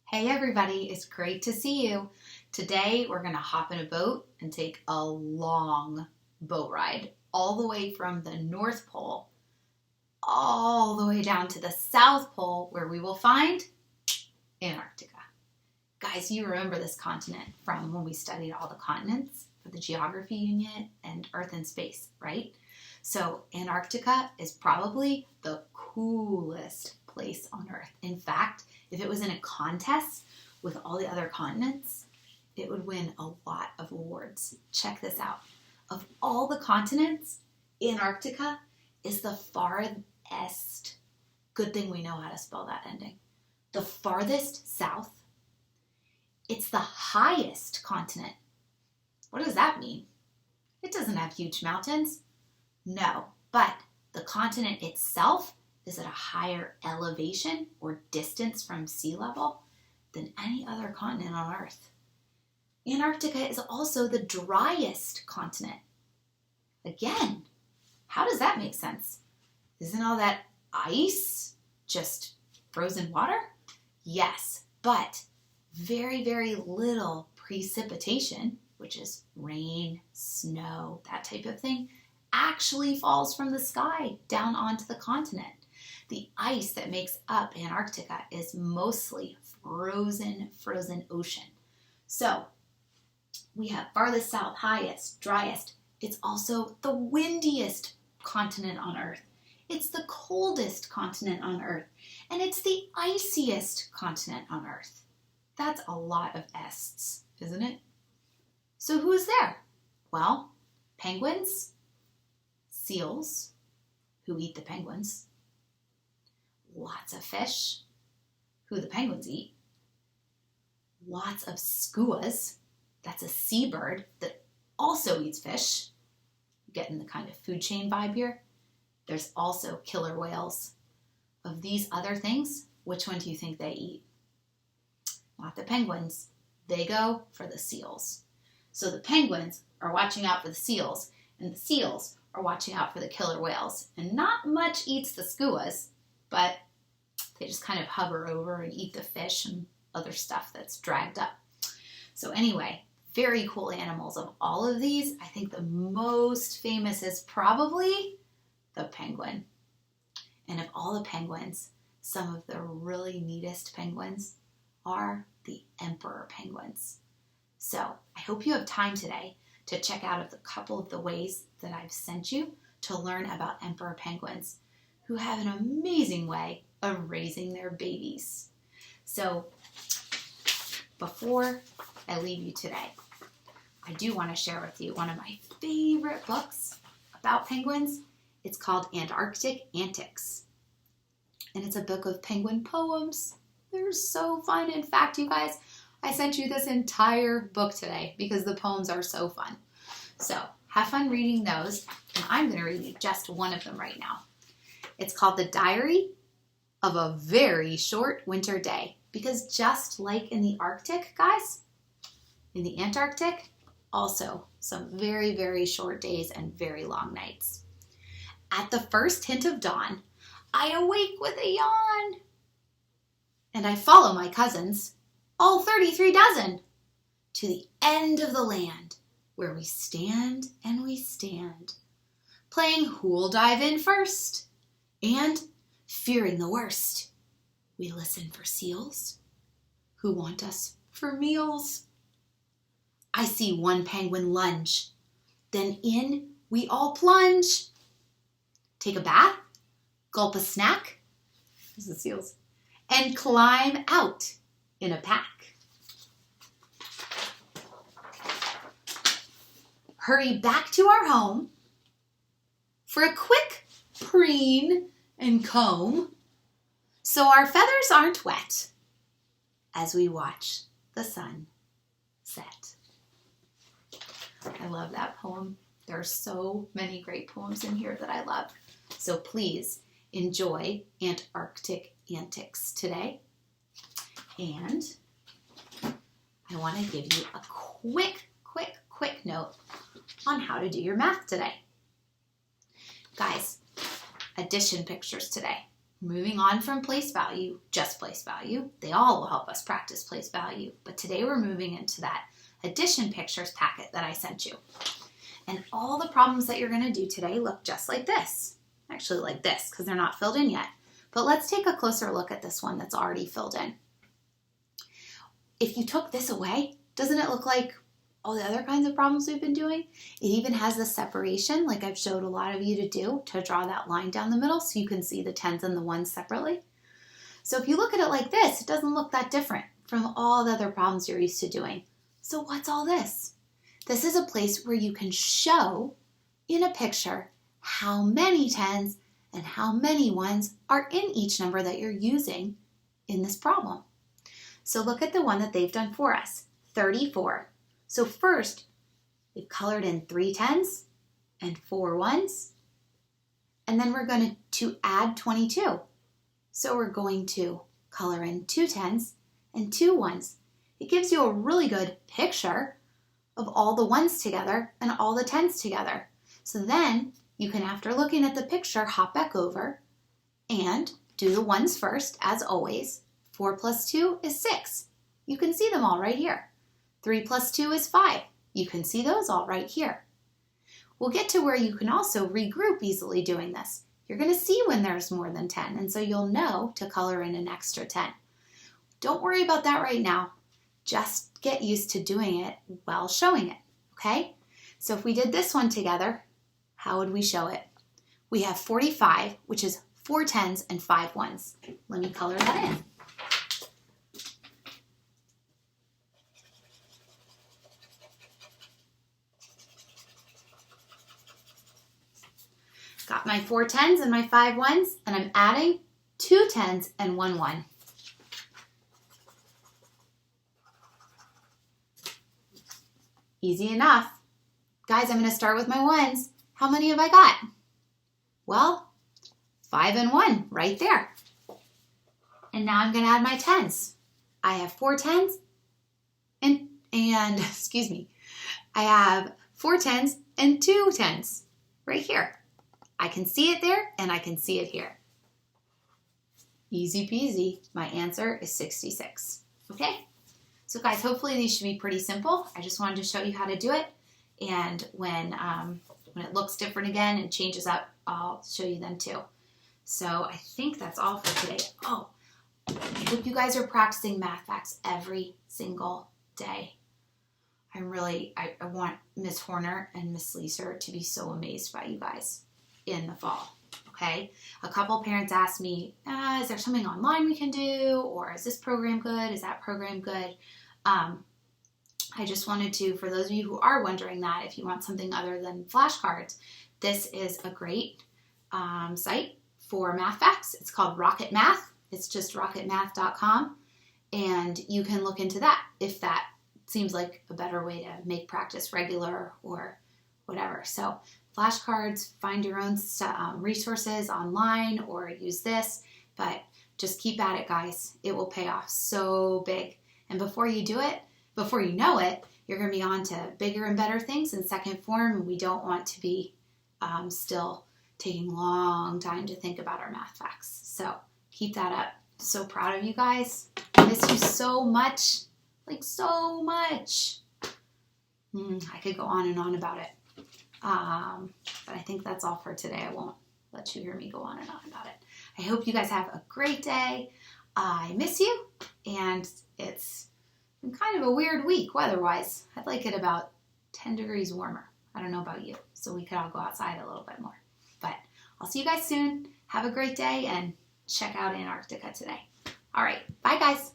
Hey everybody, it's great to see you. Today we're going to hop in a boat and take a long boat ride all the way from the North Pole all the way down to the South Pole where we will find Antarctica. Guys, you remember this continent from when we studied all the continents for the geography unit and Earth and space, right? So Antarctica is probably the coolest place on Earth. In fact, if it was in a contest with all the other continents, it would win a lot of awards. Check this out. Of all the continents, Antarctica is the farthest. Good thing we know how to spell that ending. The farthest south. It's the highest continent. What does that mean? It doesn't have huge mountains. No, but the continent itself is at a higher elevation or distance from sea level than any other continent on Earth. Antarctica is also the driest continent. Again, how does that make sense? Isn't all that ice just frozen water? Yes, but very, very little precipitation, which is rain, snow, that type of thing, actually falls from the sky down onto the continent. The ice that makes up Antarctica is mostly frozen ocean. So we have farthest south, highest, driest. It's also the windiest continent on Earth. It's the coldest continent on Earth. And it's the iciest continent on Earth. That's a lot of S's, isn't it? So who is there? Well, penguins, seals, who eat the penguins, lots of fish, who the penguins eat, lots of skuas, that's a seabird that also eats fish. Getting the kind of food chain vibe here. There's also killer whales. Of these other things, which one do you think they eat? Not the penguins. They go for the seals. So the penguins are watching out for the seals, and the seals are watching out for the killer whales. And not much eats the skuas, but they just kind of hover over and eat the fish and other stuff that's dragged up. So anyway, very cool animals. Of all of these, I think the most famous is probably the penguin. And of all the penguins, some of the really neatest penguins are the emperor penguins. So I hope you have time today to check out a couple of the ways that I've sent you to learn about emperor penguins, who have an amazing way of raising their babies. So before I leave you today, I do want to share with you one of my favorite books about penguins. It's called Antarctic Antics. And it's a book of penguin poems. They're so fun. In fact, you guys, I sent you this entire book today because the poems are so fun. So have fun reading those. And I'm going to read you just one of them right now. It's called The Diary of a Very Short Winter Day. Because just like in the Arctic, guys, in the Antarctic, also some very, very short days and very long nights. At the first hint of dawn, I awake with a yawn. And I follow my cousins, all 33 dozen, to the end of the land, where we stand and we stand, playing who'll dive in first, and, fearing the worst, we listen for seals who want us for meals. I see one penguin lunge, then in we all plunge. Take a bath, gulp a snack, this is the seals, and climb out in a pack. Hurry back to our home for a quick preen and comb so our feathers aren't wet as we watch the sun set. I love that poem. There are so many great poems in here that I love. So please enjoy Antarctic Antics today. And I want to give you a quick note on how to do your math today. Guys, addition pictures today. moving on from place value, just place value. They all will help us practice place value. But today we're moving into that addition pictures packet that I sent you. And all the problems that you're going to do today look just like this. Actually like this, because they're not filled in yet. But let's take a closer look at this one that's already filled in. If you took this away, doesn't it look like all the other kinds of problems we've been doing? It even has the separation, like I've showed a lot of you to do, to draw that line down the middle so you can see the tens and the ones separately. So if you look at it like this, it doesn't look that different from all the other problems you're used to doing. So what's all this? This is a place where you can show in a picture how many tens and how many ones are in each number that you're using in this problem. So look at the one that they've done for us, 34. So first, we've colored in 3 tens and 4 ones, and then we're going to add 22. So we're going to color in 2 tens and 2 ones. It gives you a really good picture of all the ones together and all the tens together. So then you can, after looking at the picture, hop back over and do the ones first, as always. 4 plus 2 is 6. You can see them all right here. 3 plus 2 is 5. You can see those all right here. We'll get to where you can also regroup easily doing this. You're going to see when there's more than 10, and so you'll know to color in an extra 10. Don't worry about that right now. Just get used to doing it while showing it, okay? So if we did this one together, how would we show it? We have 45, which is 4 tens and 5 ones. Let me color that in. Got my 4 tens and my 5 ones, and I'm adding 2 tens and 1 one. Easy enough. Guys, I'm going to start with my ones. How many have I got? Well, 5 and 1 right there. And now I'm going to add my tens. I have 4 tens and excuse me, I have 4 tens and 2 tens right here. I can see it there and I can see it here. Easy peasy. My answer is 66. Okay? So guys, hopefully these should be pretty simple. I just wanted to show you how to do it. And when it looks different again and changes up, I'll show you them too. So I think that's all for today. Oh, I hope you guys are practicing math facts every single day. I want Miss Horner and Miss Leeser to be so amazed by you guys in the fall, okay? A couple parents asked me, is there something online we can do? Or is this program good? Is that program good? I just wanted to, for those of you who are wondering that, if you want something other than flashcards, this is a great site for math facts. It's called Rocket Math. It's just rocketmath.com, and you can look into that if that seems like a better way to make practice regular or whatever. So flashcards, find your own resources online or use this, but just keep at it, guys. It will pay off so big. And before you know it, you're going to be on to bigger and better things in second form, and we don't want to be still taking a long time to think about our math facts. So keep that up. So proud of you guys. I miss you so much. Like so much. I could go on and on about it. But I think that's all for today. I won't let you hear me go on and on about it. I hope you guys have a great day. I miss you, and it's been kind of a weird week weather-wise. I'd like it about 10 degrees warmer. I don't know about you, so we could all go outside a little bit more. But I'll see you guys soon. Have a great day, and check out Antarctica today. All right, bye guys.